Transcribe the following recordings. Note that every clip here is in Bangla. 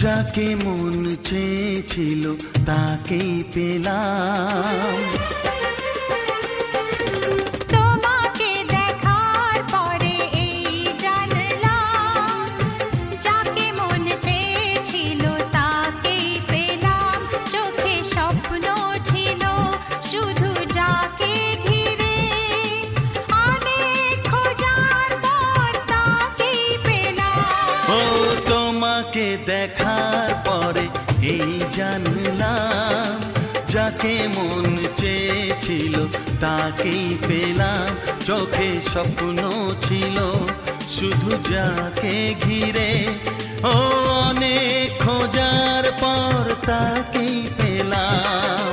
যাকে মন চেয়েছিল তাকেই পেলাম। তোমাকে দেখার পরে এই জানলাম, যাকে মন চেয়েছিল তাকেই পেলাম। চোখে স্বপ্ন ছিল শুধু যাকে ঘিরে, অনেক খোঁজার পর তাকেই পেলাম। ও তোমাকে দেখার পরে এই জানলাম, যাকে মন চেয়েছিল তাকেই পেলাম। চোখে স্বপ্ন ছিল শুধু যাকে ঘিরে, ও অনেক খোঁজার পর তাকেই পেলাম।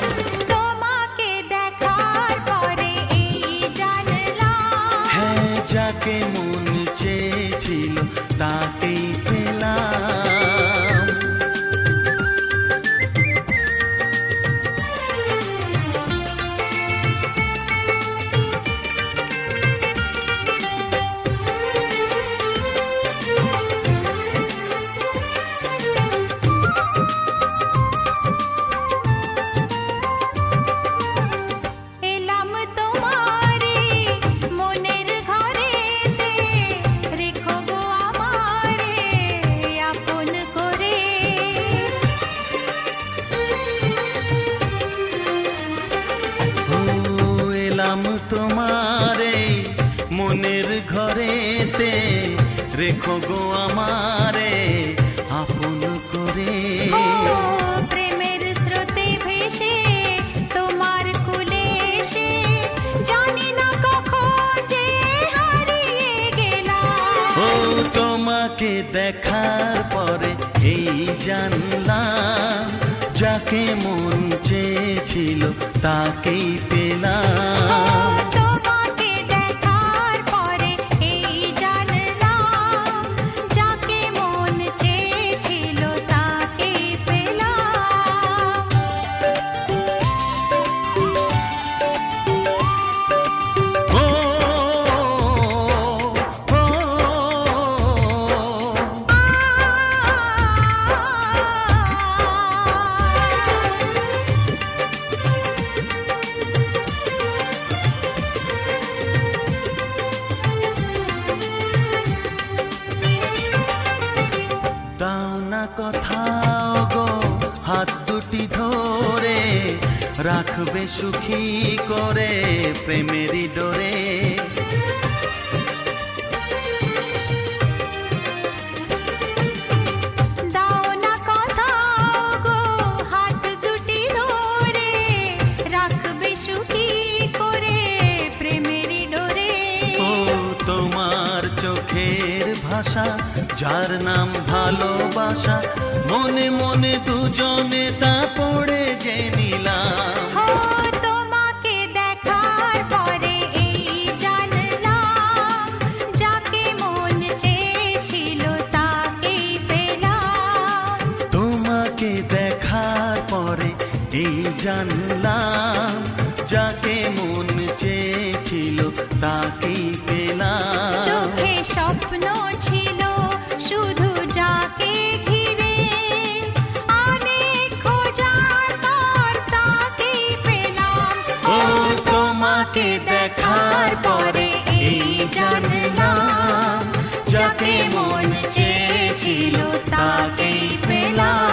তোমাকে দেখার পরে এই জানলাম, হ্যাঁ, যাকে মন চেয়েছিল তাকেই পেলাম। এলাম তোমারে মনের ঘরেতে, রেখো গো আমারে আপন করে। ও এলাম তোমারে মনের ঘরেতে, রেখো গো আমারে আপন করে। ও প্রেমের স্রোতে ভেসে তোমার কুলে এসে, জানি না কখন যে হারিয়ে গেলাম। ও তোমাকে দেখার পরে এই জানলাম, যাকে মন চেয়েছিল তাকেই পেলাম। তোমাকে দেখার পরে এই জানলাম, যাকে মন চেয়েছিল তাকেই পেলাম। ও, ও, দাও না কোথাও গো হাত দুটি ধরে, রাখবে সুখী করে প্রেমেরই ডোরে। দাও না কোথাও গো হাত দুটি ধরে, রাখবে সুখী করে প্রেমেরই ডোরে। ও তোমার চোখের ভাষা, যার নাম ভালোবাসা, মনে মনে দুজনে তা পড়ে যে নিলাম। ও তোমাকে দেখার পরে এই জানলাম, যাকে মন চেয়েছিল তাকেই পেলাম। তোমাকে দেখার পরে এই জানলাম, যাকে মন চেয়েছিল তাকেই পেলাম। চোখে স্বপ্ন ছিল শুধু যাকে ঘিরে, অনেক খোঁজার পর তাকেই পেলাম। ও তোমাকে দেখার পরে এই জানলাম, যাকে মন চেয়েছিল তাকেই পেলাম।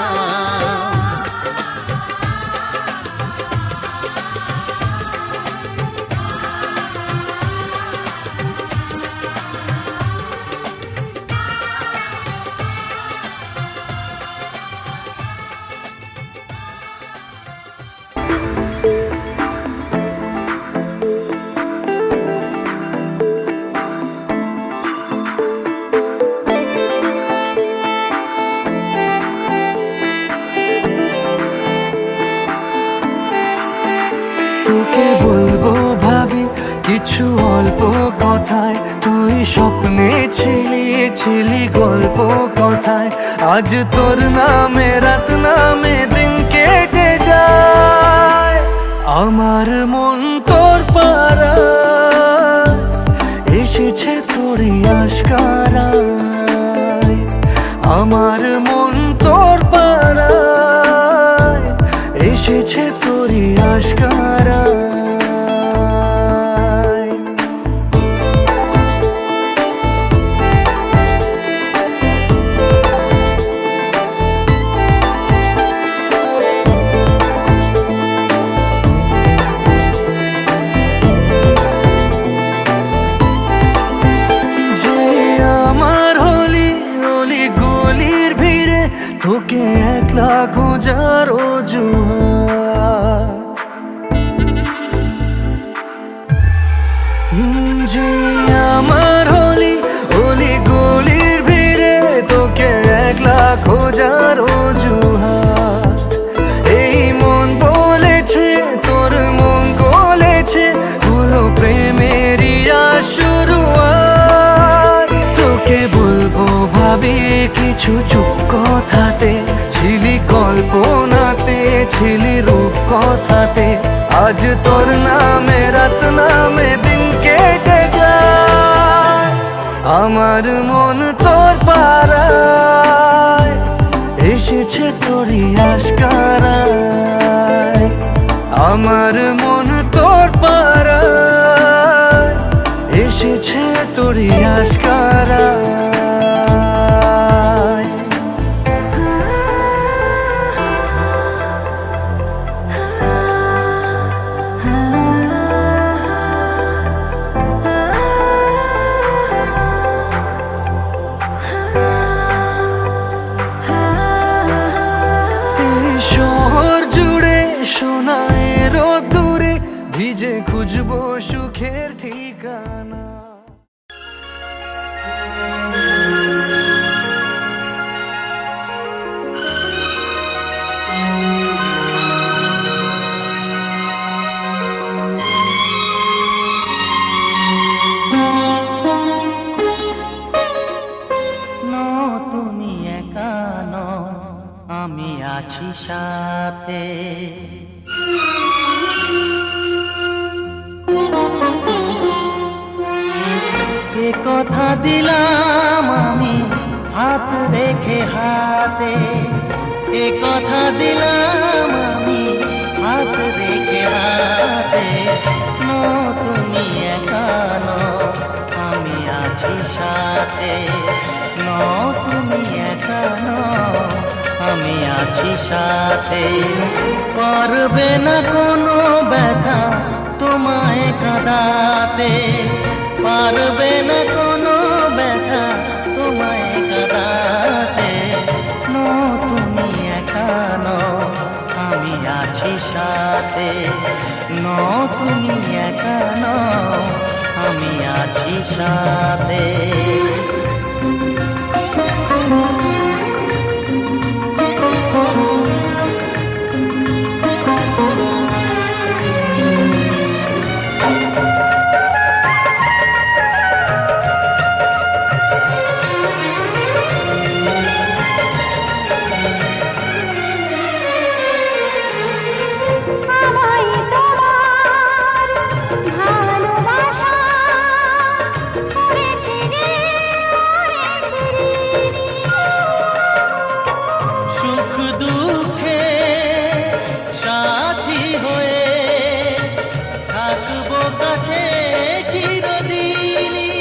তোকে বলবো ভাবি কিছু অল্প কথায়, তুই স্বপ্নে ছিলি গল্প কথায়। আজ তোর নামে রাত নামে দিন কেটে যায়, আমার মন তোর পাড়ায় এসেছে তোরই আশকারায়। আমার মন তোর এসেছে তোরই আশকারায়। যে আমার হলি অলি গলির ভিড়ে তোকে একলা খোঁজার অজুহাত। যে আমার হলি অলি গলির ভিড়ে তোকে একলা খোঁজার অজুহাত। এই মন বলেছে তোর মন গলেছে হলো প্রেমেরই শুরুয়াত। তোকে বলবো ভাবি কিছু চুপ কথাতে, ছিলি কল্পনাতে ছিলি রূপ কথাতে। আজ তোর নামে রাত নামে দিন কেটে যায়, আমার মন তোর পাড়ায় এসেছে তোরই আশকারায়। আমার মন তোর পাড়ায় এসেছে তোরই আশকারায়। শহর জুড়ে সোনার দূরে ভিজে খুঁজবো সুখের ঠিকানা। তুমি একা নও, আমি আছি সাথে। এ কথা দিলাম আমি হাত রেখে হাতে, এ কথা দিলাম আমি হাত রেখে হাতে। তুমি একা নও, আমি আছি সাথে। তুমি একা নও, আমি আছি সাথে। পারবে না কোনো ব্যথা তোমায় কাঁদাতে, পারবে না কোনো ব্যথা তোমায় কাঁদাতে। তুমি একা নও, আমি আছি সাথে। তুমি একা নও, আমি আছি সাথে। সুখ দুঃখে সাথী হয়ে থাকবো কাছে চিরদিনই,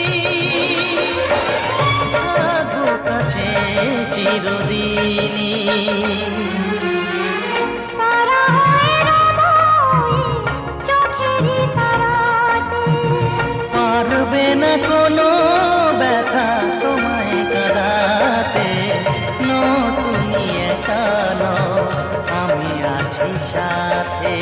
থাকবো কাছে চিরদিনই। পারবে না কোনো ব্যথা তোমায় কাঁদাতে। তুমি একা নও, আমি আছি সাথে।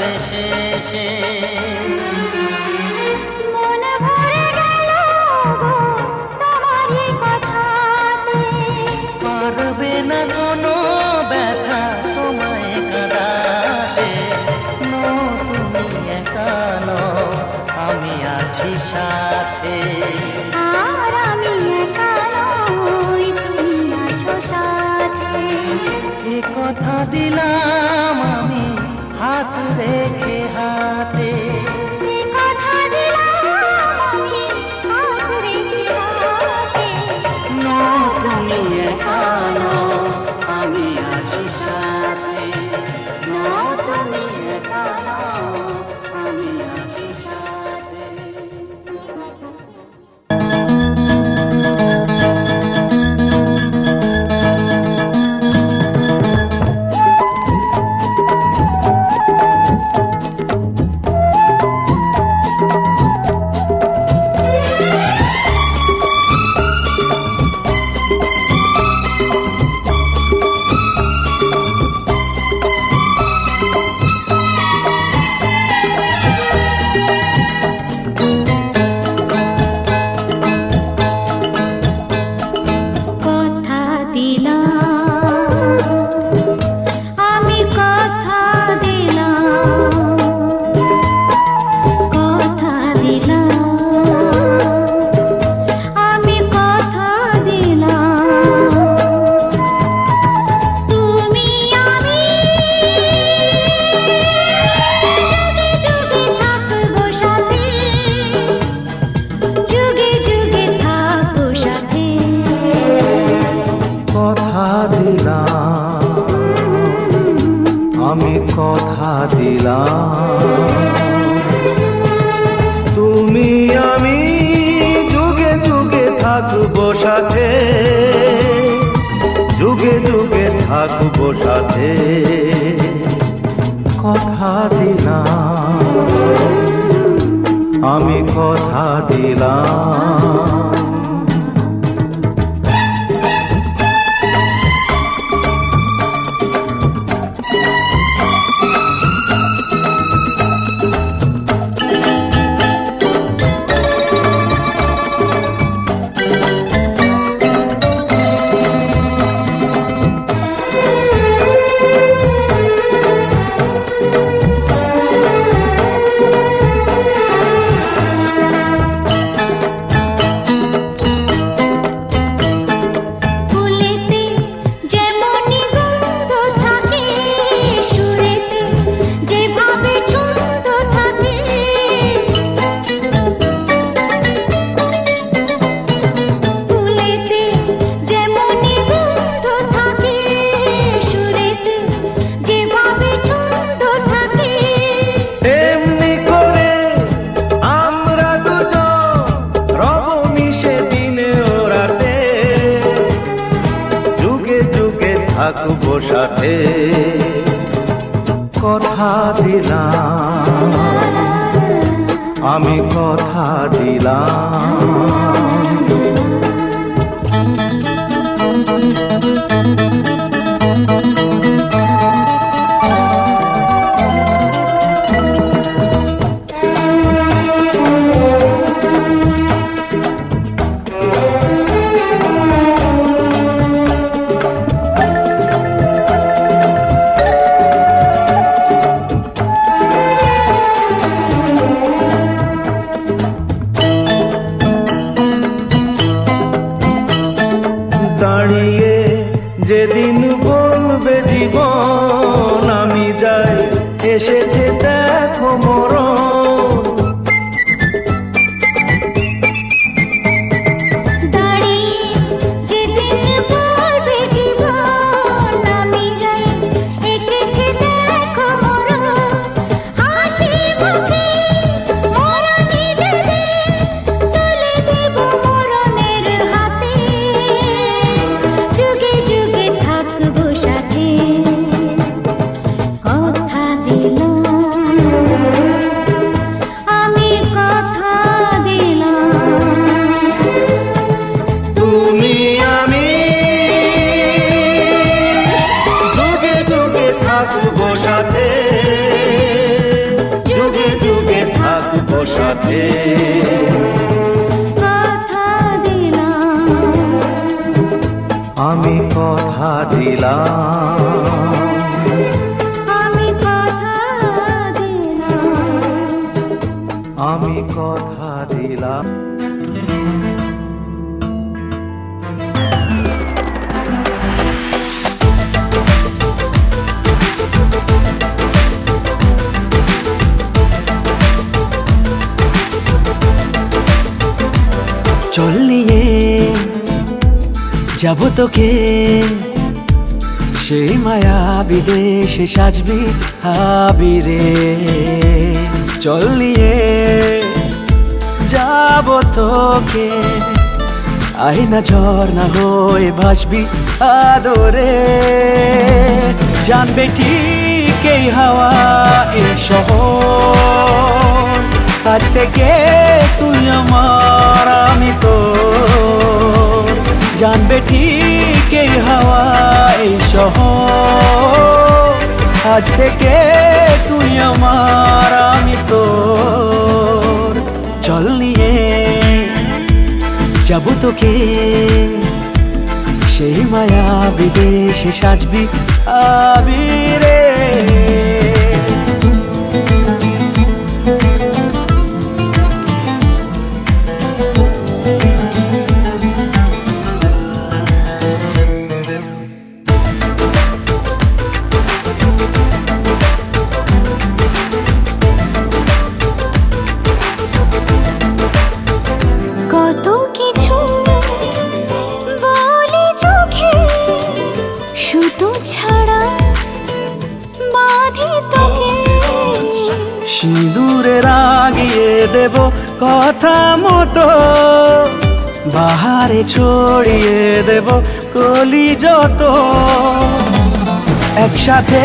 ভালোবেসে সে মন ভরে গেল গো তোমারই কথাতে, পারবে না কোনো ব্যথা তোমায় কাঁদাতে। তুমি একা নও, আমি আছি সাথে। আর আমি একা নই, তুমি আছো সাথে। এ কথা দিলাম আমি হাত রেখে হাতে। এ কথা দিলাম আমি হাত রেখে হাতে। তুমি একা নও, আমি আছি সাথে। তুমি একা নও, আমি আছি সাথে। কথা দিলাম, আমি কথা দিলাম, কথা দিলাম, আমি কথা দিলাম। তুমি আমি যুগে যুগে থাকবো সাথে, যুগে যুগে থাকবো সাথে। কথা দিলাম, আমি কথা দিলাম, তুমি আমি যুগে যুগে থাকবো সাথে, যুগে যুগে থাকবো সাথে। কথা দিলাম, আমি কথা দিলাম। ফুলেতে যেমনি গন্ধ থাকে, সুরেতে যেভাবে ছন্দ থাকে। ফুলেতে যেমনি গন্ধ থাকে, সুরেতে যেভাবে ছন্দ থাকে। এমনি করে আমরা দুজন রব মিশে দিনে ও রাতে, যুগে যুগে থাকবো সাথে। কথা দিলাম, আমি কথা দিলাম। দাঁড়িয়ে যেদিন সাথে। কথা দিলাম, আমি কথা দিলাম, আমি কথা দিলাম। আমি কথা দিলাম। চল নিয়ে যাব তোকে সেই মায়া বিদেশে সাজবি আবিরে। চল নিয়ে যাব তোকে আয়না ঝর্ণা হয়ে ভাসবি আদরে। জানবে ঠিক এই হাওয়া এই শহর, আজ থেকে তুই আমার আমি তোর। জানবে ঠিক এই হাওয়া এই শহর, আজ থেকে তুই আমার আমি তোর। চল নিয়ে যাব তোকে সেই মায়া বিদেশে সাজবি আবিরে। কত কিছু বলে চোখে, শুধু ছাড়া বাঁধি তোকে। সিঁদুরে রাগিয়ে দেব কথা মতো, বাহারে ছড়িয়ে দেব কলি যত। একসাথে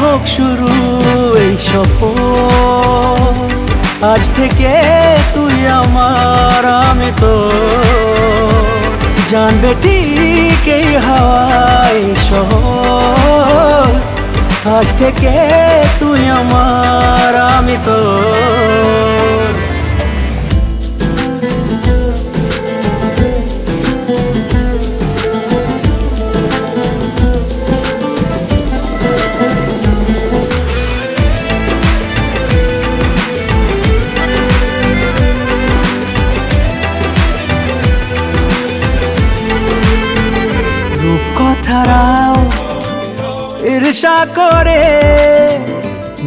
হোক শুরু এই সফর, আজ থেকে তুই আমার আমি তো। জানবে ঠিক এই হাওয়ায় শহর, আজ থেকে তুই আমার আমি তো। রূপকথারাও ঈর্ষা করে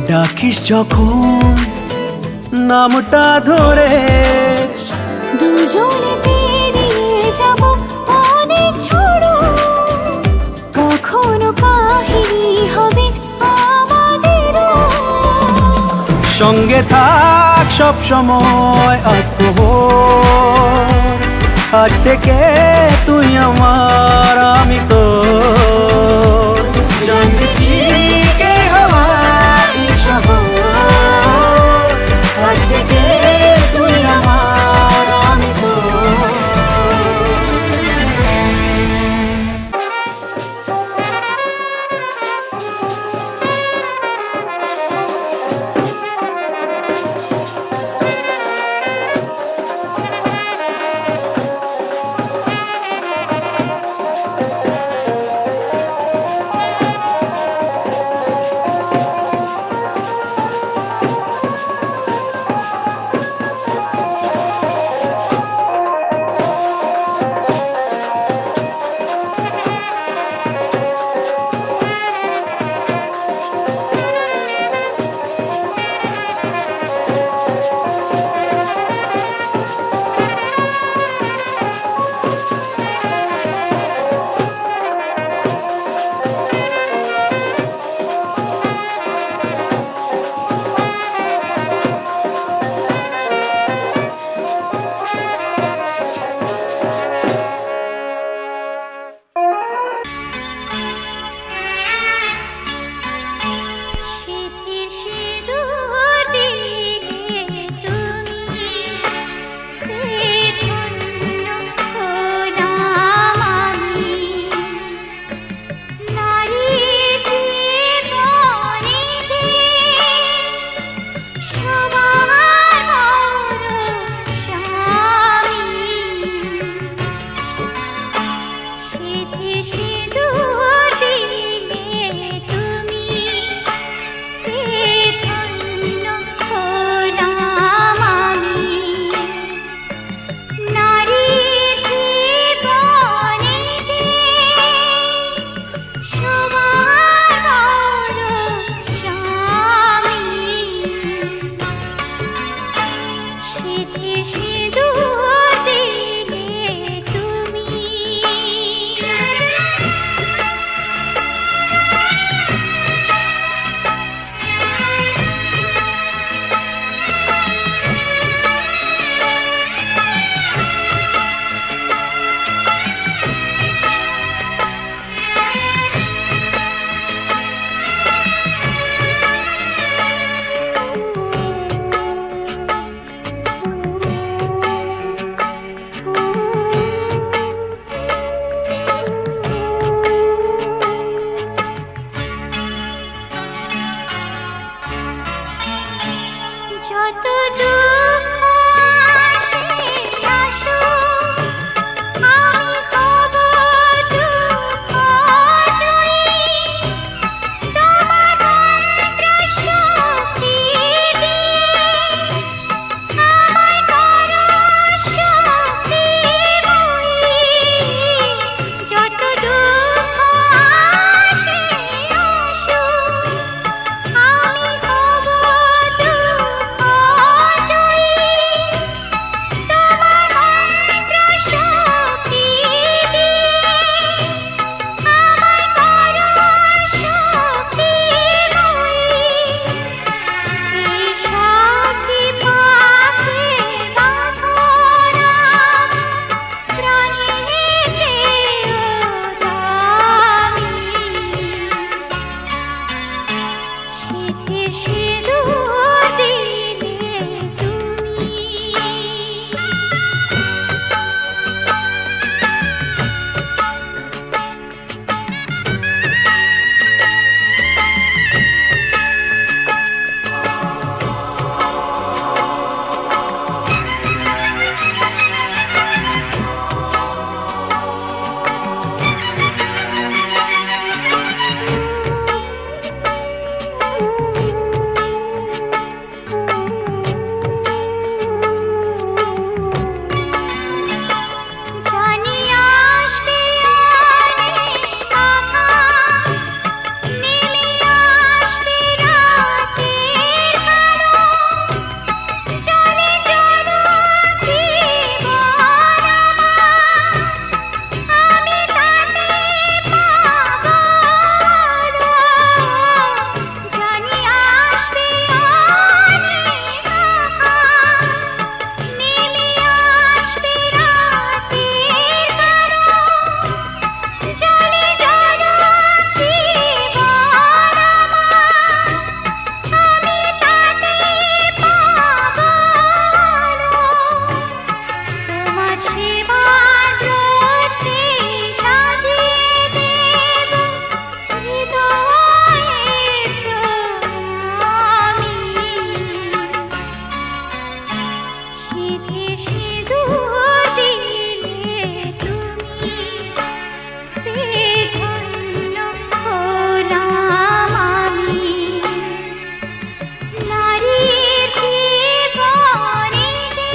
ডাকিস যখন নামটা ধরে। দুজনে পেরিয়ে যাব অনেক ঝড়, কখনো কাহিনী হবে আমাদেরও। সঙ্গে থাক সব সময় আত্মহর, আজ থেকে তুই আমার আমি তো। জানবি ঠিক এই হাওয়ায় শহর, আজ থেকে তুই আমার আমি তো। যত দুঃখ আসে আসুক, আমি হব দুঃখ জয়ী। তোমার মন্ত্র শক্তি দিয়ে আমায় করো শক্তিময়ী। যত দুঃখ আসে আসুক, আমি হব দুঃখ জয়ী। তোমার মন্ত্র শক্তি দিয়ে আমায় করো শক্তিময়ী। এই সাথী পাপের বাঁধনা প্রাণে চেয়েও দামি। সিঁথি সিঁদুর দিলে তুমি। জানি আসবে অনেক আঘাত, নেমে আসবে রাতের কালো। চলে চলুক জীবন আমার, আমি তাতে পাবো আলো। জানি আসবে অনেক আঘাত, নেমে আসবে রাতের কালো। চলে চলুক জীবন আমার, আমি তাতে পাবো আলো। তোমার সেবার রত্নে সাজিয়ে দেব হৃদয়ের প্রণামী। সিঁথি সিঁদুর দিলে তুমি, পেয়ে ধন্য হলাম আমি। নারীর জীবনে যে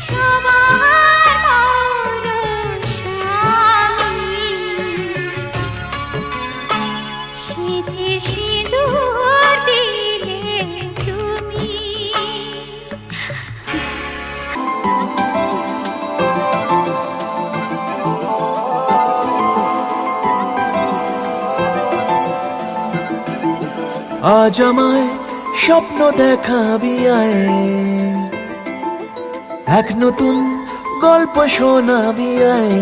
সবার মৌর স্বামী। সিঁথি সিঁদুর দিলে তুমি। আজ আমায় স্বপ্ন দেখাবি আয়, এক নতুন গল্প শোনাবি আয়।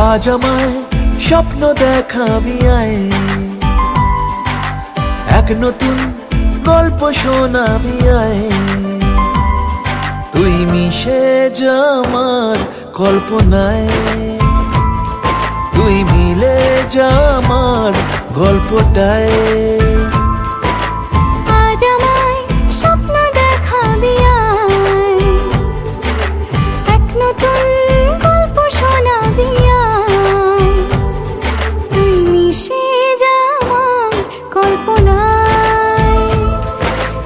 আজ আমায় স্বপ্ন দেখাবি আয়, এক নতুন গল্প শোনাবি আয়। তুই মিশে যা আমার কল্পনায়, তুই মিলে যা আমার গল্পটায়। আজ আমায় স্বপ্ন দেখাবি আয়, এক নতুন গল্প শোনাবি আয়। তুই মিশে যা আমার কল্পনায়,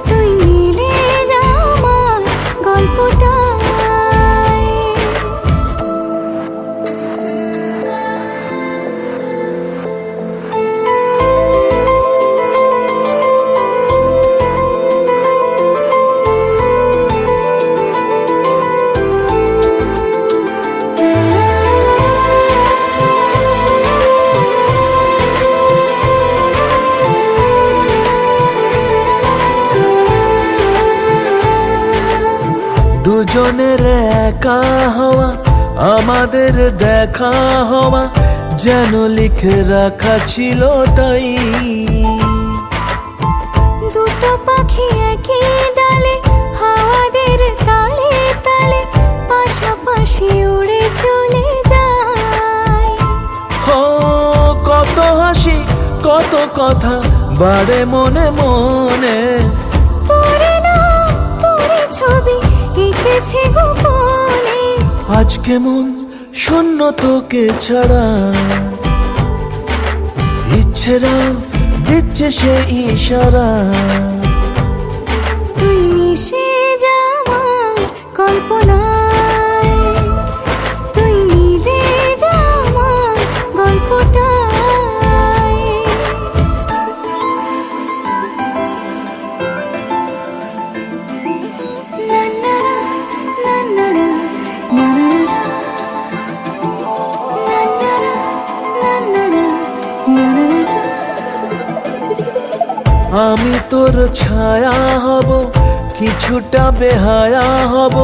তুই মিলে যা আমার গল্পটায়। দুজনের একা হওয়া, আমাদের দেখা হওয়া যেন লিখে রাখা ছিল তাই। দুটো পাখি একই ডালে, হাওয়াদের তালে তালে পাশাপাশি উড়ে চলে যায়। কত কথা বাড়ে মনে মনে। তোরে না তোরে ছবি এঁকেছে গোপনে। আজ কেমন শূন্য তোকে ছাড়া, ইচ্ছেরা দিচ্ছে সে ইশারা। তুই মিশে যা আমার কল্পনায়, তুই মিলে যা আমার গল্পটায়। না না না না না না না আমি তোর ছায়া হব, কিছুটা বেহায়া হব,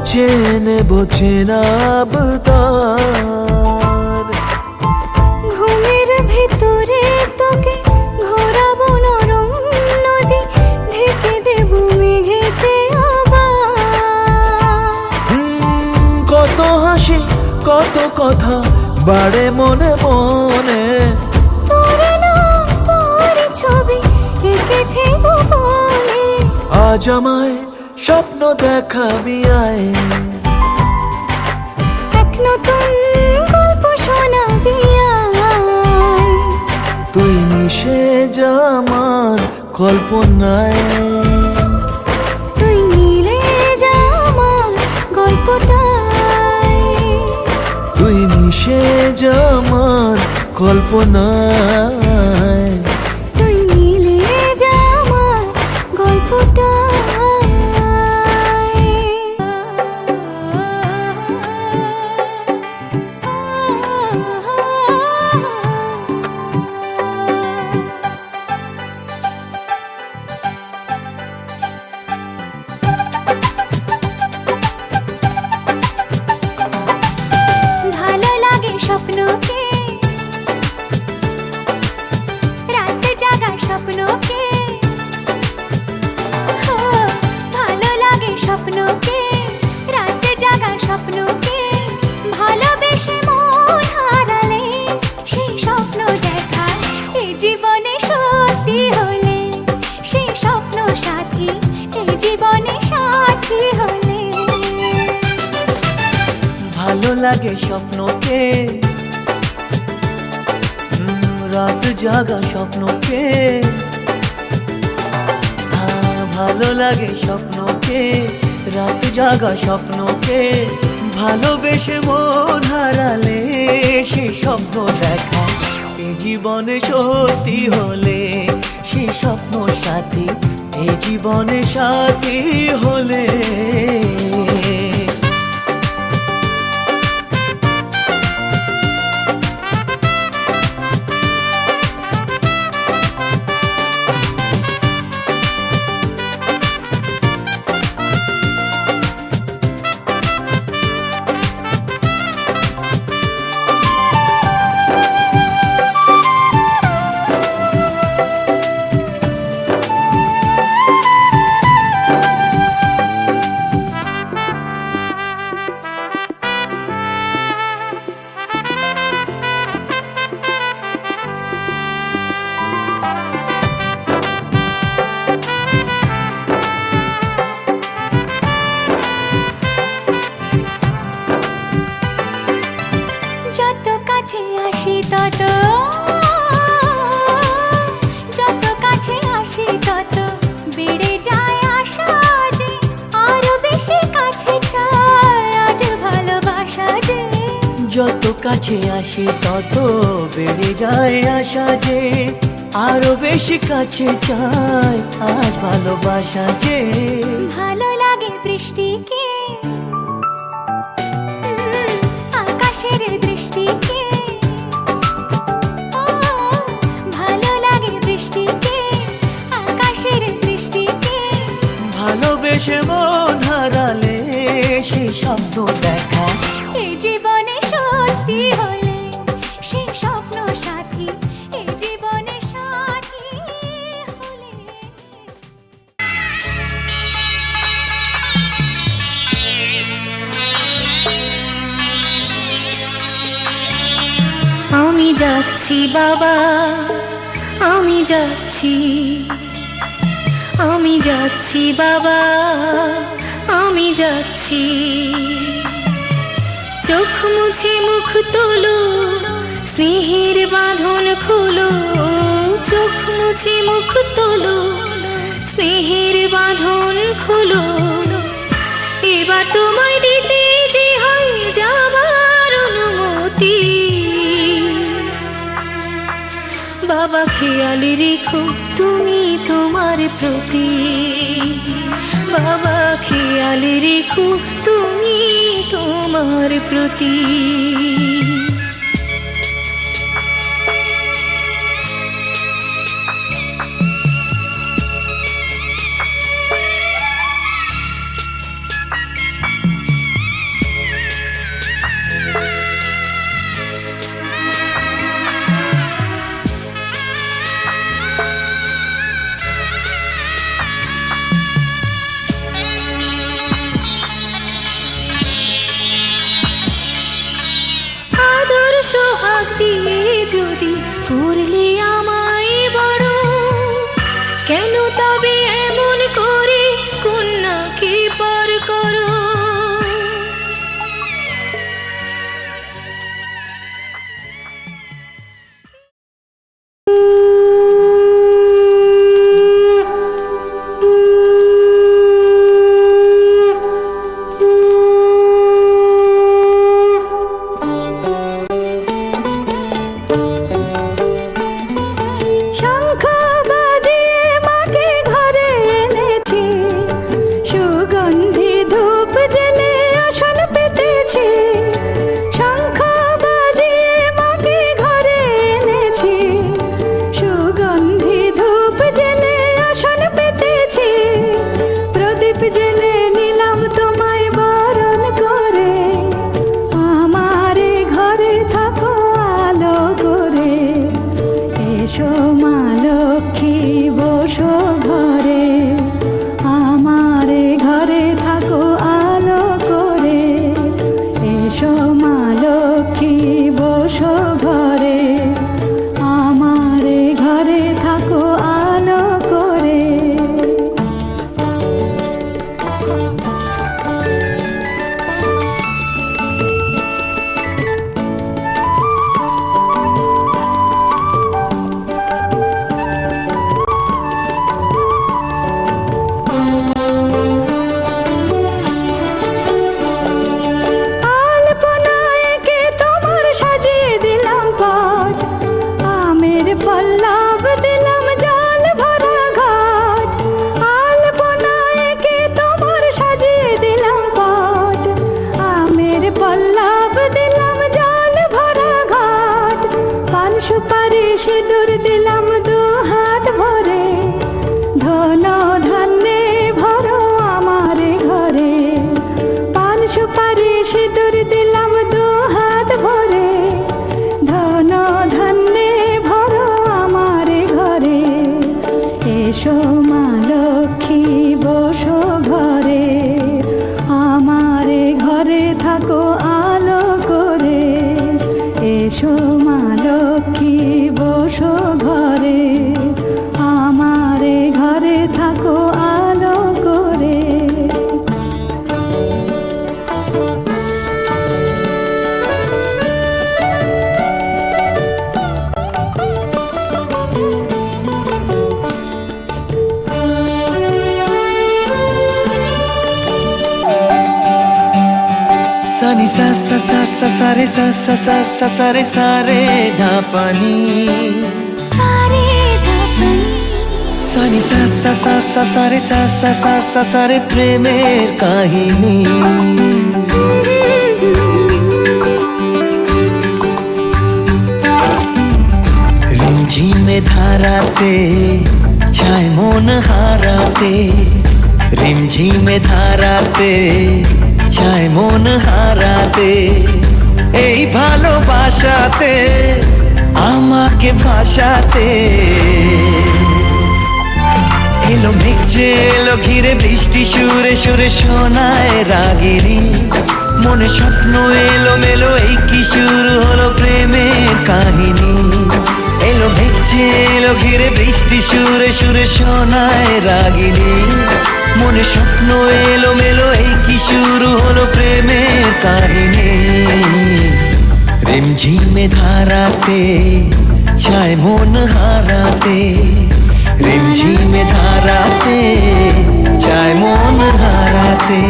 চেনে বোঝে না আবদার। ঘুমের ভেতরে তোকে ঘোরাবো নরম নদী, ঢেকে দেব মেঘেতে আবার। কত হাসি কত কথা বাড়ে মনে মনে। তোরে না তোরে ছবি এঁকেছে গোপনে। আজ আমায় স্বপ্ন দেখাবি আয়, এক নতুন গল্প শোনাবি আয়। তুই মিশে যা আমার কল্পনায়, তুই মিলে যা আমার গল্পটায়। তুই মিশে যা আমার কল্পনায়। তুই মিলে যা আমার গল্পটায়। ভালো লাগে স্বপ্নকে, রাত জাগা স্বপ্নকে। ও, ভালো লাগে স্বপ্নকে, রাত জাগা স্বপ্নকে। ভালোবেসে মন হারালে সেই স্বপ্ন দেখা এই জীবনে সত্যি হলে, সেই স্বপ্ন সাথী এই জীবনে সাথী হলে। ভালো লাগে স্বপ্নকে, রাত জাগা স্বপ্নকে। ভালো লাগে স্বপ্নকে, রাত জাগা স্বপ্নকে। ভালোবেসে মন হারালে সে স্বপ্ন দেখা এই জীবনে সত্যি হলে, সে স্বপ্ন সাথী এই জীবনে সাথী হলে। যত কাছে আসি তত, যত কাছে আসি তত বেড়ে যায় আশা যে আরো বেশি কাছে চাই আজ ভালোবাসা যে। যত কাছে আসি তত বেড়ে যায় আশা যে আরো বেশি কাছে চাই আজ ভালোবাসা যে। ভালো লাগে বৃষ্টিকে, আকাশের দৃষ্টিকে। ও, ভালো লাগে বৃষ্টিকে, আকাশের দৃষ্টিকে। ভালোবেসে মন হারালে সে স্বপ্ন দেখা এই জীবনে সত্যি হলে, সেই স্বপ্ন সাথী এই জীবনে সাথী হলে। আমি যাচ্ছি বাবা, আমি যাচ্ছি, আমি যাচ্ছি বাবা, আমি যাচ্ছি। চোখ মুছে মুখ তোলো, স্নেহের বাঁধন খোলো। চোখ মুছে মুখ তোলো, স্নেহের বাঁধন খোলো। এবার তোমায় দিতে যে হয় যাবার অনুমতি। বাবা খেয়াল রেখো তুমি তোমার প্রতি। বাবা খেয়াল রেখো তুমি তোমার প্রতি। সোহাগ দিয়ে যদি করলে আমায় বড়, কেন তবে এমন করে কন্যাকে পর করো। Sani sa sa sa sa sa re sa sa sa sa sa re sa re dha pani सारे धापनी Sani sa sa sa sa sa re sa sa sa sa sa re প্রেমের কাহিনী রিমঝিমে ধারাতে ছায় মন হারাতে রিমঝিমে ধারাতে ছায় মন হারাতে এই ভালোবাসাতে আমাকে ভাসাতে এলো মেঘ যে এলো ঘিরে বৃষ্টি সুরে সুরে শোনায় রাগিনী মনে স্বপ্ন এলো মেলো এই কি শুরু হলো প্রেমের কাহিনী এলো মেঘ যে এলো ঘিরে সুরে সুরে শোনায় রাগিনী, মনে স্বপ্ন এলো মেলো, এই কি শুরু হলো প্রেমের কাহিনী। রিমঝিমে ধারাতে চায় মন হারাতে, রিমঝিমে ধারাতে চায় মন হারাতে।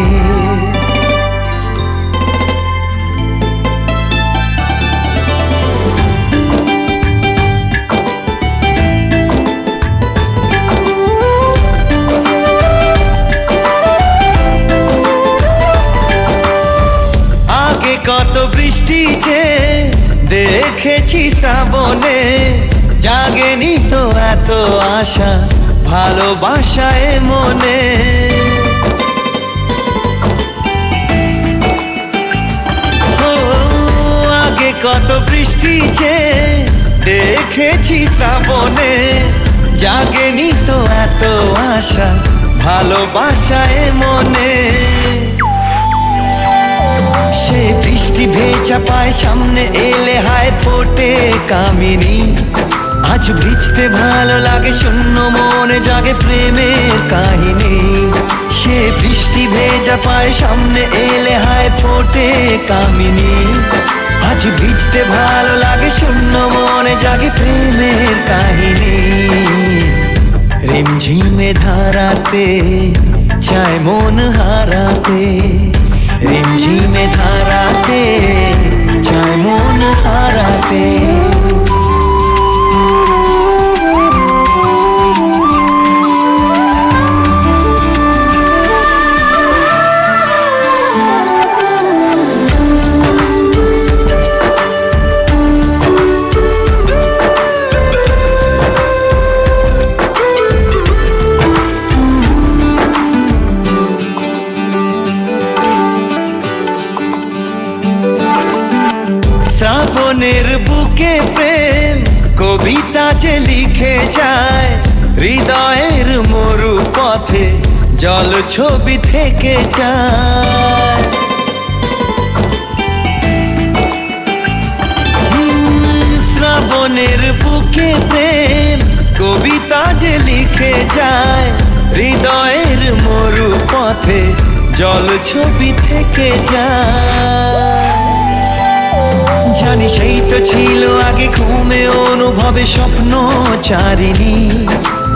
কত বৃষ্টি যে দেখেছি শ্রাবণে, জাগেনি তো এত আশা ভালোবাসায় মনে। ও আগে কত বৃষ্টি যে দেখেছি শ্রাবণে, জাগেনি তো এত আশা ভালোবাসায় মনে। সে বৃষ্টি ভেজা পায় সামনে এলে হায় ফোটে কামিনী, আজ ভিজতে ভালো লাগে শূন্য মনে জাগে প্রেমের কাহিনী। সে বৃষ্টি ভেজা পায় সামনে এলে হায় ফোটে কামিনী, আজ ভিজতে ভালো লাগে শূন্য মনে জাগে প্রেমের কাহিনী। রিমঝিমে ধারাতে চায় মন হারাতে, রিমঝিমে ধারাতে চায় মন হারাতে। শ্রাবণের বুকে প্রেম কবিতা যে লিখে যায়, হৃদয়ের মরু পথে জল ছবি থেকে যায়। শ্রাবণের বুকে প্রেম কবিতা যে লিখে যায়, হৃদয়ের মরু পথে জল ছবি থেকে যায়। জানি সেই তো ছিল আগে ঘুমে অনুভবে স্বপ্ন চারিণী,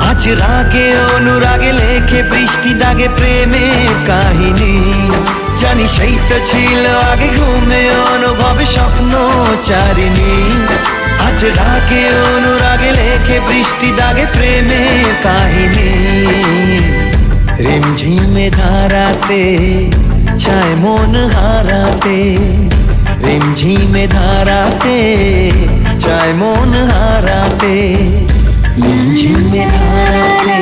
আজ রাগে অনুরাগে লেখে বৃষ্টি দাগে প্রেমের কাহিনী। জানি সেই তো ছিল আগে ঘুমে অনুভবে স্বপ্ন চারিণী, আজ রাগে অনুরাগে লেখে বৃষ্টি দাগে প্রেমের কাহিনী। রিমঝিমে ধারাতে চায় মন হারাতে, রিমঝিমে ধারাতে চায় মন হারাতে, রিমঝিমে ধারাতে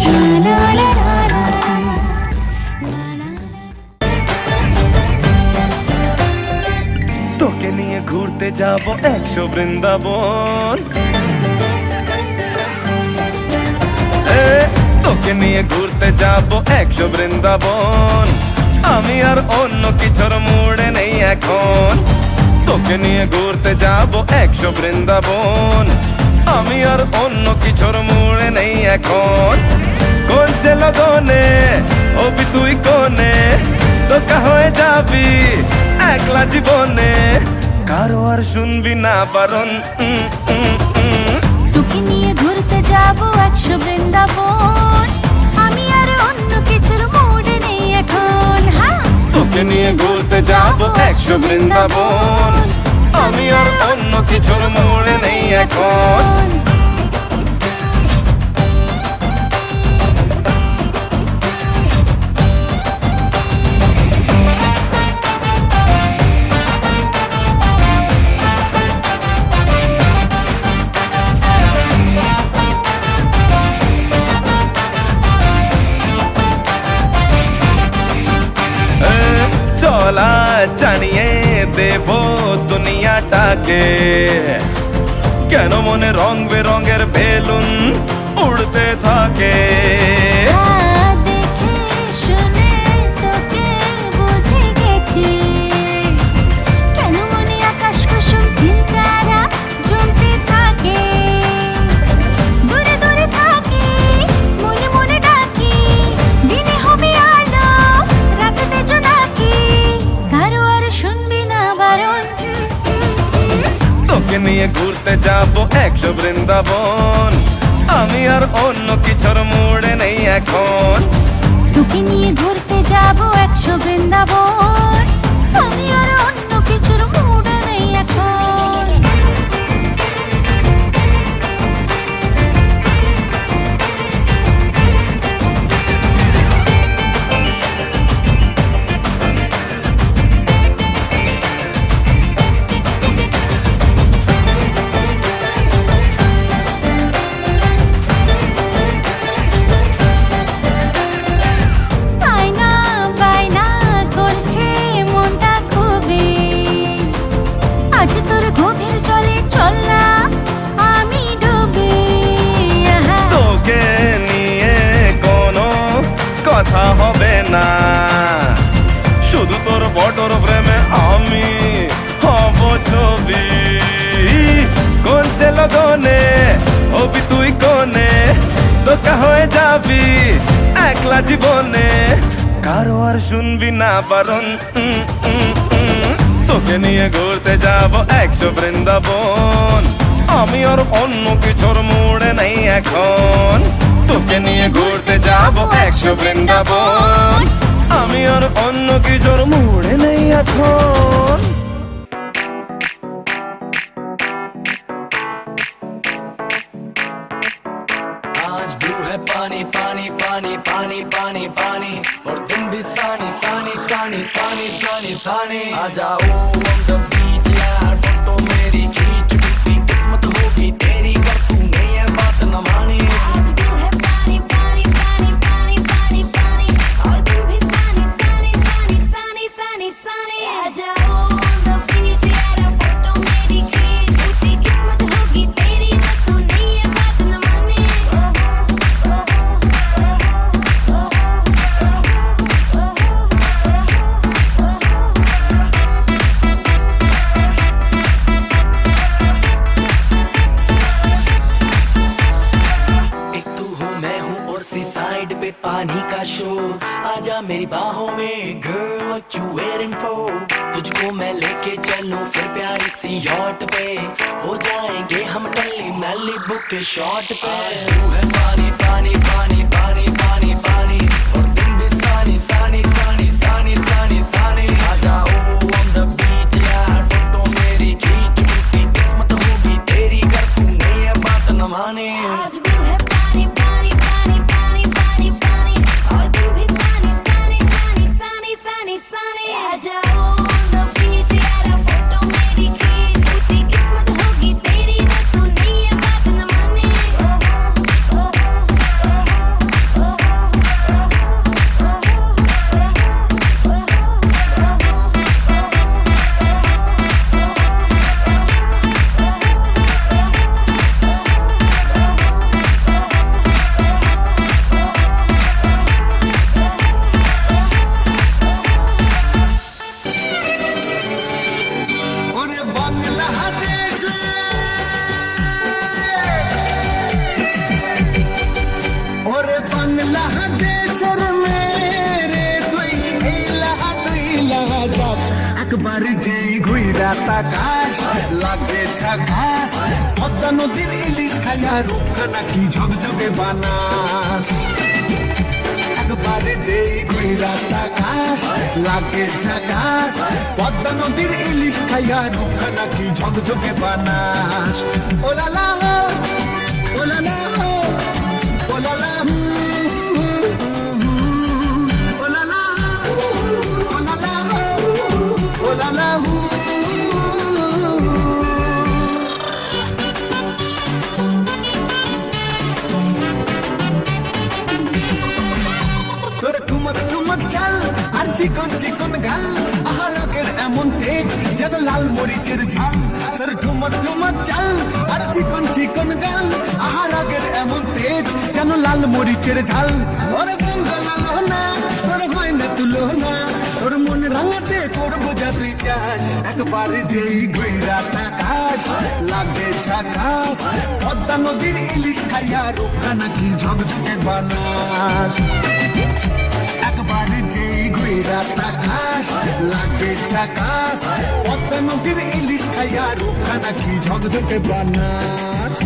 চায় মন হারাতে। তোকে নিয়ে ঘুরতে যাব 100 বৃন্দাবন, তোকে নিয়ে ঘুরতে যাব 100 বৃন্দাবন। আমি আর অন্য কিছুর মুড়ে নেই এখন, তোকে নিয়ে ঘুরতে যাব 100 বৃন্দাবন। আমি আর অন্য কিছুর মুড়ে নেই এখন। কোন সে লগনে হবি তুই কোনে, তোকা হয়ে যাবি একলা জীবনে, কারো আর শুনবি না বারণ। তোকে নিয়ে ঘুরতে যাব 100 বৃন্দাবন, আমি আর অন্য কিছুর মুডে নেই এখন। হ্যাঁ, তোকে নিয়ে ঘুরতে যাব 100 বৃন্দাবন, আমি আর অন্য কিছুর মুড়ে নেই এখন। চলা জানিয়ে দেব দুনিয়াটাকে, কেন মনে রং বেরঙের বেলুন উড়তে থাকে। দেখে শুনে তোকে বুঝে গেছি, কেন মনে আকাশ কুসুম চিন্তারা জমতে থাকে। দূরে দূরে থাক নিয়ে ঘুরতে যাব 100 বৃন্দাবন আমি আর অন্য কিছুর মুড়ে নেই এখন তোকে নিয়ে ঘুরতে যাব 100 বৃন্দাবন আমি আর অন্য কিছুর মুডে নেই এখন আয়না বাইনা করছে মনটা খুবই আজ তোর গভীর জলে চললাম আমি ডুবে আহা। তোকে নিয়ে কোনো কথা হবে না শুধু তোর ফটোর ফ্রেমে আমি হব ছবি কোন সে লগনে হবি তুই কোনে তোকা হয়ে যাবি একলা জীবনে কারো আর শুনবি না বারণ তোকে নিয়ে ঘুরতে যাব 100 বৃন্দাবন আমি আর অন্য কিছুর মুড়ে নেই এখন তোকে নিয়ে ঘুরতে যাব 100 বৃন্দাবন আমি আর অন্য কিছুর মুড়ে নেই এখন आज ब्लू है पानी पानी पानी पानी पानी पानी और तुम भी सानी सानी सानी सानी सानी सानी आ जाओ on the beach यार फोटो मेरी खींच टूटी किस्मत होगी तेरी कर तू नहीं है बात न मानी आज ब्लू है पानी पानी पानी पानी पानी पानी और तुम भी सानी सानी सानी सानी सानी सानी आ जाओ on the beach यार फोटो मेरी खींच टूटी किस्मत होगी तेरी ना तू नहीं है बात न माने एक तू हूँ मैं हूँ और सी साइड पे पानी का शोर आजा मेरी बाहों में girl what you waiting for तुझको मैं लेके चलूं फिर प्यारी सी यॉट पे हो जाएंगे हम टल्ली मैलिबू के शॉट पे तू है पानी पानी पानी पानी पानी पानी और तुम भी सानी सानी सानी सानी सानी सानी आ जाओ on the beach यार फोटो मेरी खींच टूटी किस्मत होगी तेरी कर तू नहीं है बात न माने आज ब्लू है पानी पानी पानी पानी पानी पानी और तुम भी सानी सानी सानी सानी सानी सानी आ जाओ on the beach यार फोटो मेरी खींच टूटी किस्मत होगी तेरी ना तू नहीं है बात न माने ওরে বাংলাদেশ ওরে বাংলাদেশের মেরে তুই এইলা দাস একবার যেই ঘুইরা তাকাস লাগে ঝাকাস পদ্মা নদীর ইলিশ খাইয়া রূপখানা কি ঝকঝকে বানাস একবারে যেই ঘুইরা তাকাস লাগে ঝাকাস পদ্মা নদীর ইলিশ খাইয়া রূপখানা কি ঝকঝকে বানাস ওলালা হো ওলালা হো ওলালা হু ওলালা হো ওলালা হো ওলালা হু তোর ঠুমক ঠুমক চাল আর চিকন চিকন গাল আহারকের এমন তেজ যেন লাল মরিচের ঝাল তোর ঠুমক ঠুমক চাল আর চিকন চিকন গাল আহারকের এমন তেজ যেন লাল মরিচের ঝাল ওরে বঙ্গলা লোনা তোর হয় না তুলনা তোর মন রাঙাতে করবো যা তুই চাস একবার যেই ঘুইরা তাকাস লাগে ঝাকাস পদ্মা নদীর ইলিশ খাইয়া রূপখানা কি ঝকঝকে বানাস একবার যেই ঘুইরাটা ঘাস লাগে চাকাস পদ্মা নদীর ইলিশ খাইয়া রোখা নাকি ঝকঝকে বানাস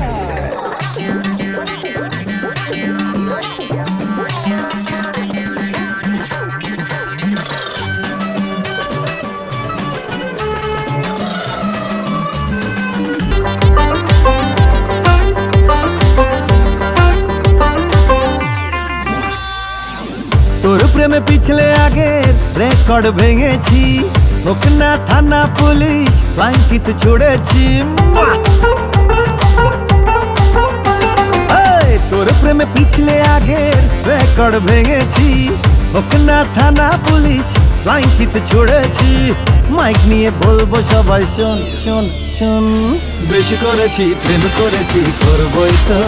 তোর প্রেমে পিছলে আগের রেকর্ড ভেঙেছি হোক না থানা পুলিশ ফ্লাইং কিস ছুড়েছি তোর প্রেমে পিছলে আগের রেকর্ড ভেঙেছি হোক না থানা পুলিশ ফ্লাইং কিস ছুড়েছি মাইক নিয়ে বলবো সবাই শোন শোন শোন বেশি করেছি প্রেম করেছি করবই তো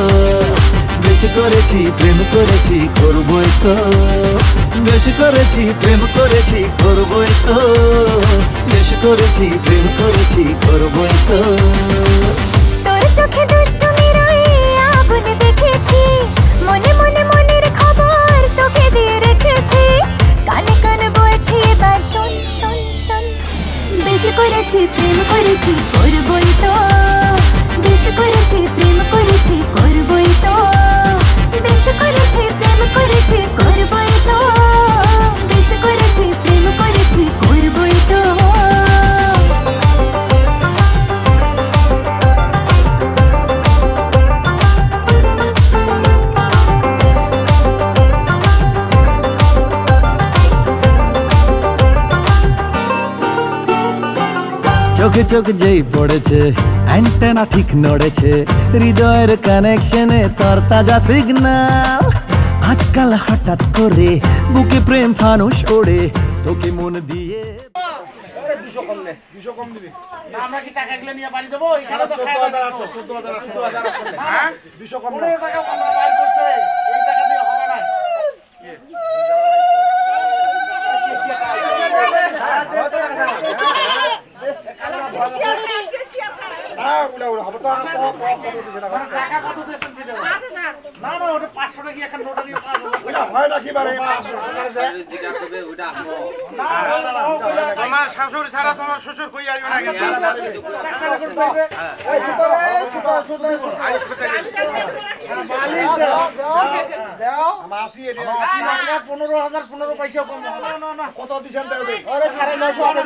বেশি করেছি প্রেম করেছি করবই তো বেশি করেছি প্রেম করেছি করবই তো বেশি করেছি প্রেম করেছি করবই তো তোর চোখে দুষ্টুমির ওই আগুন দেখেছি মনে মনে মনের খবর তোকে দিয়ে রেখেছি কানে কানে বলছি এবার শোন শোন শোন বেশি করেছি প্রেম করেছি করবই তো বেশি করেছি প্রেম করেছি করবই তো বেশি করেছি প্রেম করেছি করবই তো বেশি করেছি প্রেম করেছি করবই তো চোখে চোখ যেই পড়েছে অ্যান্টেনা ঠিক নড়েছে হৃদয়ের কানেকশনে তোর তাজা সিগন্যাল আজকাল হঠাৎ করে বুকে প্রেম ফানুষ ওড়ে তোকে মন দিয়ে আমরা কি টাকা গুলো নিয়ে বাড়ি যাবো এখানে তো 14,800 হ্যাঁ 200 কম না টাকা আমরা বাইর করছে এই টাকা দিয়ে হবে না টাকা কত দিয়েছেন ছিল না না ওটা 500 টাকা একটা নোট দিয়ে 5,000 হয় না কি বারে 500 যেটা করবে ওটা আপনি না তোমার শাশুড়ি ছাড়া তোমার শ্বশুর কই আসবে না কিন্তু বালিশ দাও মাসি এটা 15,000 15 পয়সা কম না না কত দিছেন তাই আরে 950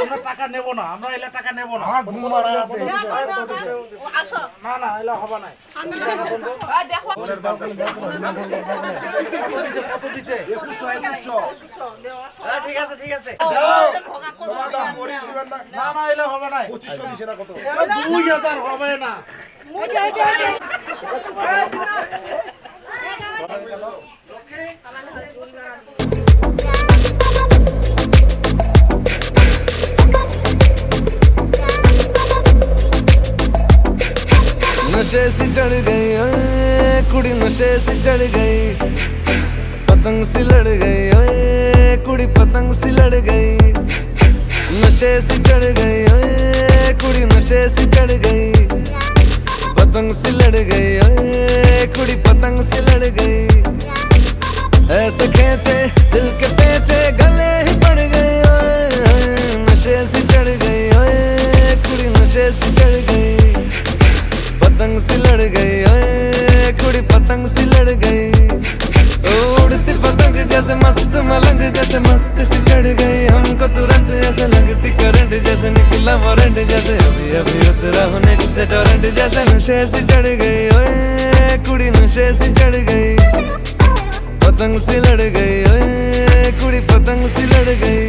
আমরা টাকা নেব না আমরা এলা টাকা নেব না না না এলা হবে না কত দিছে 2100 ঠিক আছে ঠিক আছে না না এলা হবে না 2500 দিছে না কত 2000 হবে না नशे से चढ़ गई ओए कुड़ी नशे से चढ़ गई पतंग सी लड़ गई ओए कुड़ी पतंग सी लड़ गई नशे से चढ़ गई ओए कुड़ी नशे से चढ़ गई पतंग सी लड़ गई ओए कुड़ी पतंग सी लड़ गई ऐसे खेचे दिल के पेचे गले ही पड़ गए ओए नशे से चढ़ गई ओए कुड़ी नशे से चढ़ गई पतंग सी लड़ गई ओए कुड़ी पतंग सी लड़ गई उड़ती पतंग जैसे मस्त मलंग जैसे मस्त सी चढ़ गई हमको तुरंत ऐसे लगती करंट जैसे निकला वारंट जैसे अभी अभी उतरा होने से टोरेंट जैसे नशे से चढ़ गई ओए कुड़ी नशे से चढ़ गई पतंग सी लड़ गई ओए कुड़ी पतंग सी लड़ गई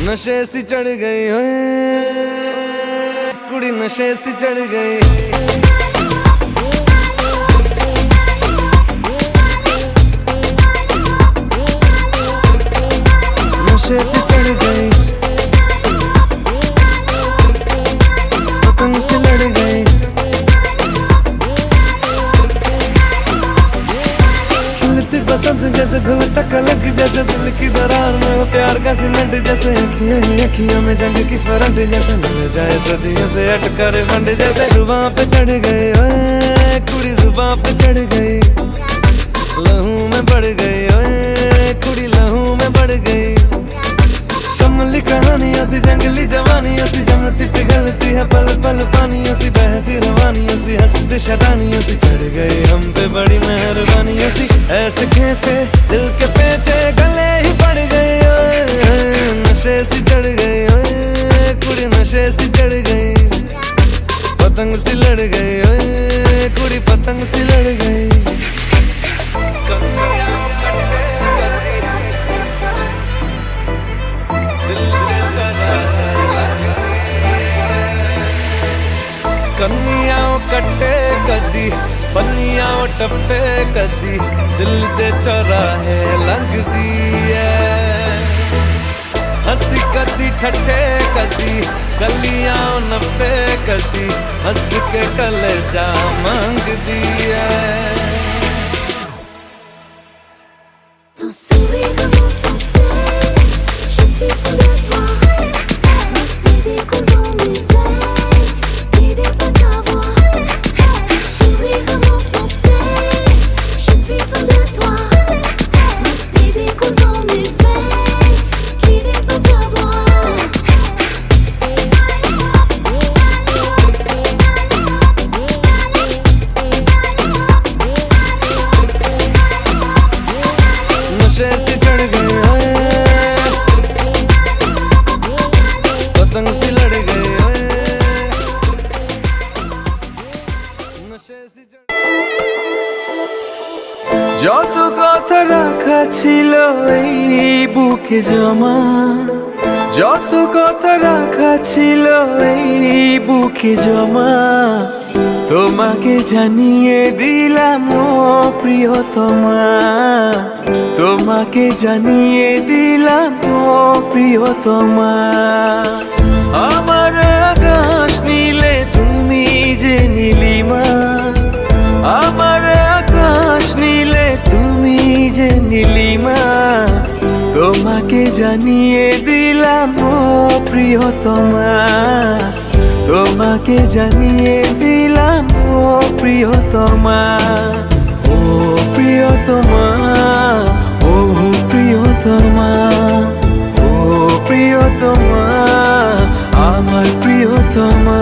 नशे सी चढ़ गई ओए कुड़ी नशे सी चढ़ गई नशे से चढ़ गई पतंग से लड़ गई खिलती बसंत जैसे धुल तक लग जैसे दिल की दरार में वो प्यार का सीमेंट जैसे अखियों में जंग की फरंट जैसे मिल जाए सदियों से अटकर फंड जैसे जुबां पे चढ़ गए ओए कुड़ी जुबां पे चढ़ गई लहू में बढ़ गई ओए कुड़ी लहू में बढ़ गई कमली कहानियों सी जंगली जवानियों सी जमती पिघलती है पल पल पानियों सी बहती रवानियों सी हंसती शरानियों सी चढ़ गई हम पे बड़ी मेहरबानियों सी ऐसे खेचे दिल के पेचे गले ही पड़ गए ओए नशे सी चढ़ गई ओए कुड़ी नशे सी चढ़ गई पतंग सी लड़ गई ओए कुड़ी पतंग सी लड़ गई कन्नियाओ कट्टे कदी बनियाओ टप्पे कदी दिल दे चौराहे लगदी है हंसी कदी ठट्ठे कदी गलियाओ नप्पे कदी हंस के कलेजा मांगदी है Ton sourire commence sans cesse, je suis fou de toi. Mettre tes échos dans mes veines, t'aider pas ta voix. Ton sourire commence sans cesse, je suis fou de toi. Mettre tes échos dans mes veines, t'aider pas ta voix. नशे से चढ़ गए ओए पतंग सी लड़ गए ओए नशे से যত কথা রাখা ছিল এই বুকে জমা যত কথা রাখা ছিল এই বুকে জমা তোমাকে জানিয়ে দিলাম ও প্রিয়তমা তোমাকে জানিয়ে দিলাম ও প্রিয়তমা আমার আকাশ নীলে তুমি যে নীলিমা আমার আকাশ নীলে তুমি যে নীলিমা তোমাকে জানিয়ে দিলাম ও প্রিয়তমা তোমাকে জানিয়ে দিলাম ও প্রিয়তমা ও প্রিয়তমা ও প্রিয়তমা ও প্রিয়তমা আমার প্রিয়তমা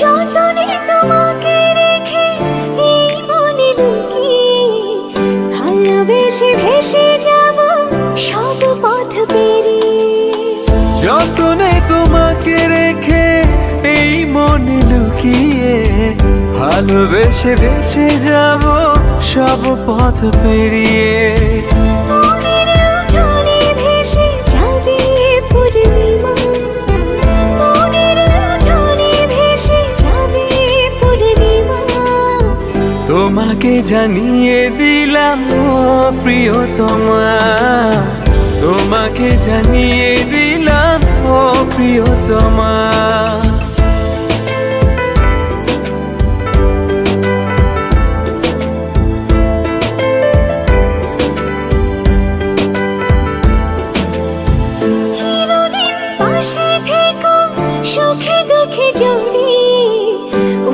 যতনে তোমাকে রেখে এই মনে লুকিয়ে ভালোবেসে ভেসে যাব সব পথ পেরিয়ে যতনে তোমাকে রেখে এই মনে লুকিয়ে ভালোবেসে ভেসে যাব সব পথ পেরিয়ে মনের জলে ভেসে যাবে পূর্ণিমা মনের জলে ভেসে যাবে পূর্ণিমা তোমাকে জানিয়ে দিলাম ও প্রিয়তমা তোমাকে জানিয়ে দিলাম ও প্রিয়তমা চিরদিন পাশে থেকো সুখে দুঃখে জড়িয়ে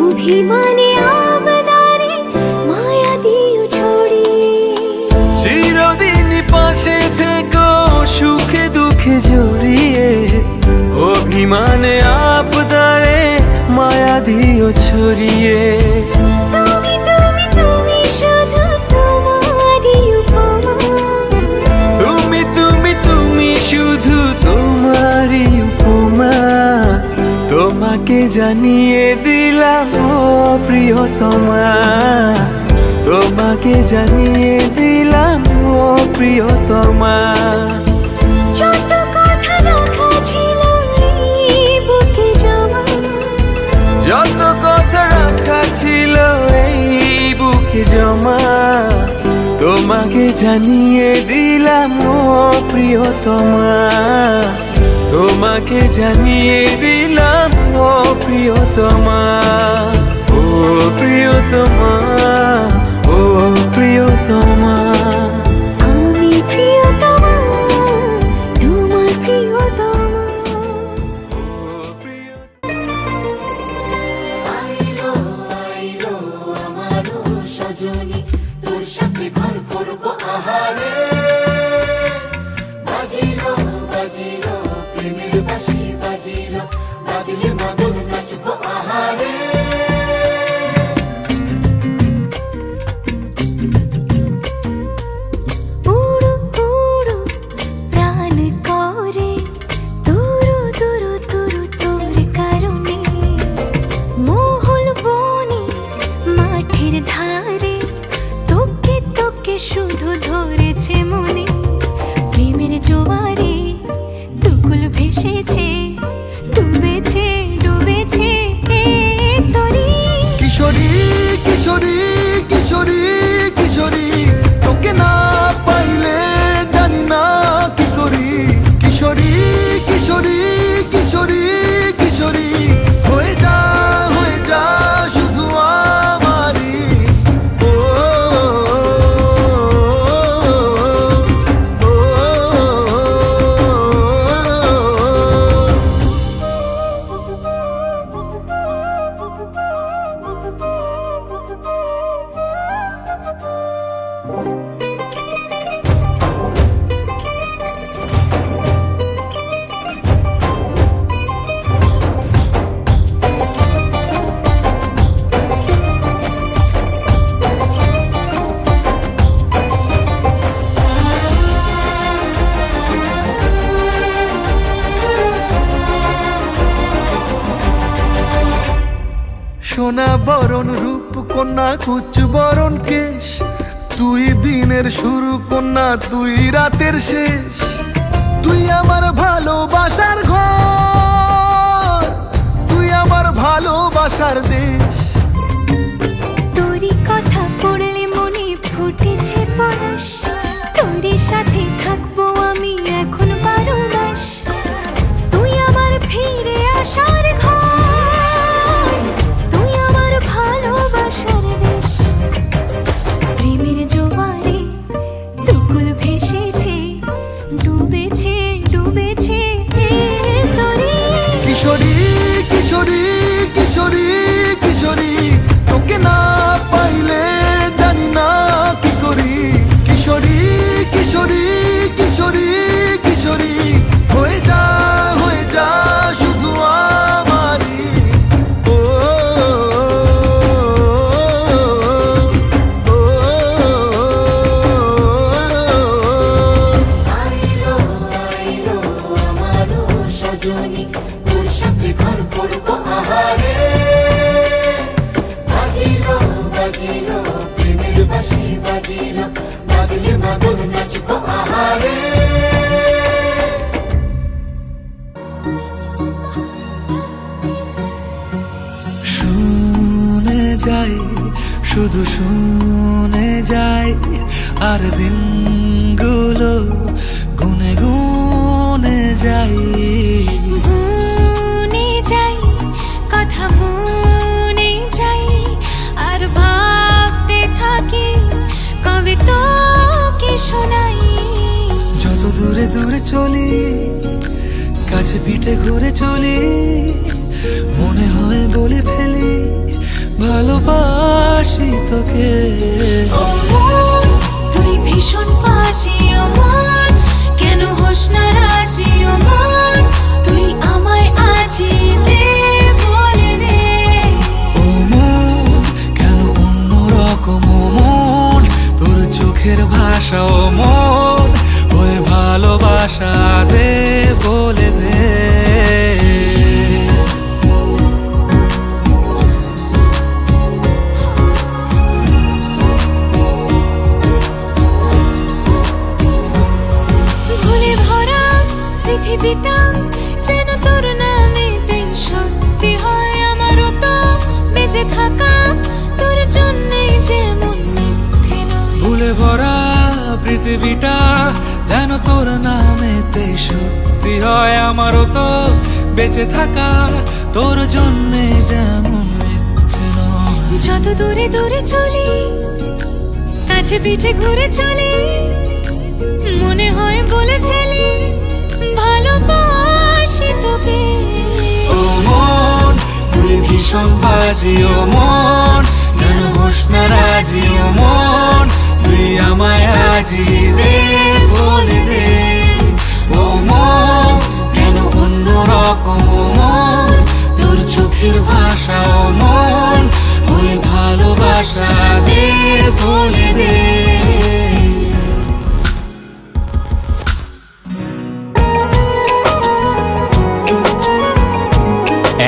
অভিমানে আবদারে মায়া দিও ছড়িয়ে চিরদিন পাশে থেকো সুখে দুঃখে জড়িয়ে অভিমানে আপদারে মায়া দিও ছড়িয়ে তুমি তুমি তুমি শুধু তোমারই উপমা তুমি তুমি তুমি শুধু তোমারই উপমা তোমাকে জানিয়ে দিলাম ও প্রিয়তমা তোমাকে জানিয়ে দিলাম ও প্রিয়তমা যত কথা রাখা ছিল এই বুকে জমা যত কথা রাখা ছিল এই বুকে জমা তোমাকে জানিয়ে দিলাম ও প্রিয়তমা, তোমাকে জানিয়ে দিলাম ও প্রিয়তমা, ও প্রিয়তমা, ও প্রিয়তমা। আমি প্রিয়তমা, তোমার প্রিয়তমা। আইলো আইলো আমারও সজনী, তোর সাথে ঘর করবো আহারে। বাজিলো বাজিলো প্রেমের বাঁশি, বাজিলো বাজিলে মাদল নাচবো আহারে। উড়ো উড়ো প্রাণ করে তুরু তুরু তুরু তোর কারণে, মহল বনে মাঠের ধারে তোকে তোকে শুধু ধরেছে মনে। প্রেমের জোয়ারে দুকুল ভেসেছে, ডুবেছে ডুবেছে এ তরি। কিশোরী কিশোরী কিশোরী কিশোরী, তোকে না পাইলে জানি না কি করি। কিশোরী কিশোরী কিশোরী কিশোরী, হয়ে যা শুধু আমারই। ও, ও, ও, সোনা বরণ রূপ কন্যা, কুচ বরণ কেশ, তুই দিনের শুরু কন্যা, তুই রাতের শেষ। তুই আমার ভালোবাসার ঘর, তুই আমার ভালোবাসার দেশ। তোরই কথা পড়লে মনে ফুটেছে পরশ, তোরই সাথে থাকবো আমি এখন 12 মাস। তুই আমার ফিরে আসার ঘর, তুই আমার ভালোবাসার দেশ। প্রেমের জোয়ারে দুকুল ভেসেছে, ডুবেছে ডুবেছে এ তরি। কিশোরী কিশোরী কিশোরী কিশোরী, তোকে না পাইলে জানি না কি করি। কিশোরী কিশোরী কিশোরী কিশোরী, হয়ে যা শুধু আমারই। ও, ও, ও, আইলো আইলো আমারও সজনী, তোর সাথে ঘর করবো আহারে। বাজিলো বাজিলো প্রেমের বাঁশি, বাজিলো বাজিলে মাদল নাচবো আহারে। শুনে যাই, শুধু শুনে যাই, আর দিনগুলো গুনে গুনে যাই। মনে যাই, কথা মনে যাই, আর ভাবতে থাকি কবে তোকে শোনাই। যত দূরে দূরে চলি, কাছে পিঠে ঘুরে চলি, মনে হয় বলে ফেলি ভালোবাসি তোকে। ও মন, তুই ভীষণ বাজি ও মন, কেন হোস না রাজি ও মন, তুই আমায় আজি দে বলে দে। ও মন, কেন অন্য রকম ও মন, তোর চোখের ভাষা ও মন, ওই ভালোবাসা দে বলে দে। পৃথিবীটা যেন তোর নামেতে সত্যি হয়। আমারও তো বেঁচে থাকা তোর জন্যে যেমন মিথ্যে নয়। যত দূরে দূরে চলি, কাছে পিঠে ঘুরে চলি, মনে হয় বলে ফেলি ভালোবাসি তোকে। ও মন তুই ভীষণ বাজি, ও মন কেন হোস না রাজি, ও মন তুই আমায় আজি দে বলে দে। ও মন কেন অন্য রকম, ও মন তোর চোখের ভাষা, ও মন ওই ভালোবাসা দে বলে দে।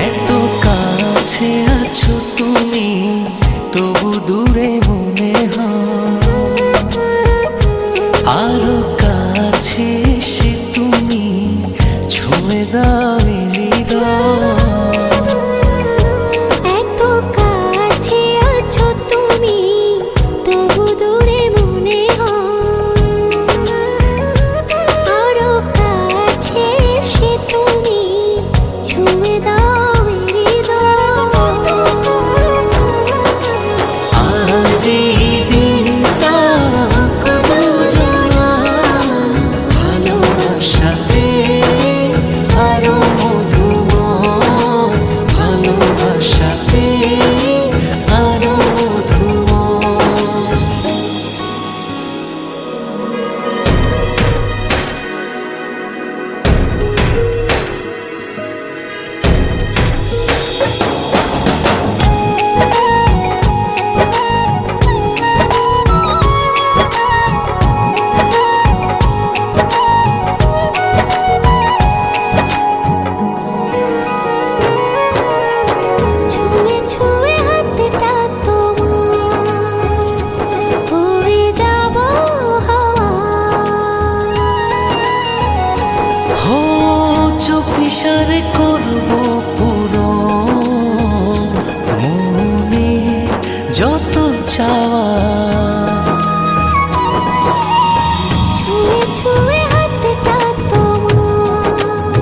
এত কাছে আছো তুমি, তবু দূরে মনে হয়। আরো কাছে এসে তুমি ছুঁয়ে দাও হৃদয়। এত কাছে আছো তুমি, তবু দূরে মনে হয়। আরো কাছে এসে তুমি ছুঁয়ে দাও হৃদয়। আজ এই দিনটা কত জানা, ভালোবাসাতে আরো মধুময়, ভালোবাসাতে আরো মধুময়। ছুঁয়ে ছুঁয়ে হাতটা তোমার, হয়ে যাব হাওয়া। হো চোখ ইশারে করবো পুরো মনে যত চাওয়া। ছুঁয়ে ছুঁয়ে হাতটা তোমার,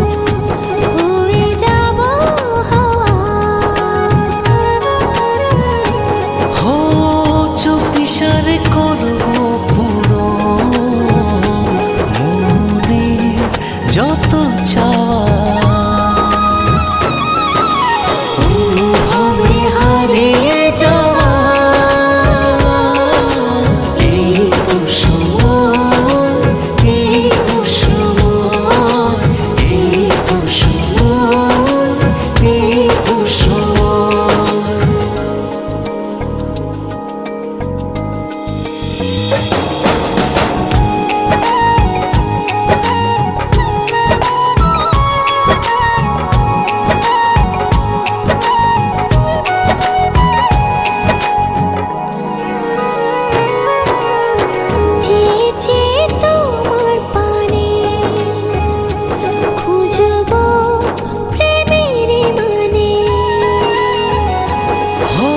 হয়ে যাব হাওয়া। হো চোখ ইশারে করবো পুরো মনে যত চাওয়া। অনুভবে হারিয়ে যাওয়া এই তো সময়, এই তো সময়, এই তো সময়, এই তো সময়। চেয়ে চেয়ে তোমার পানে খুঁজবো প্রেমের মানে। ও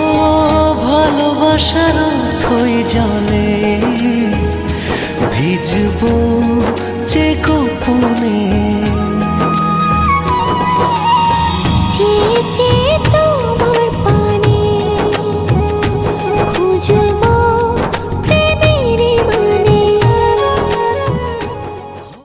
ভালোবাসার থই জলে ভিজবো যে গোপনে।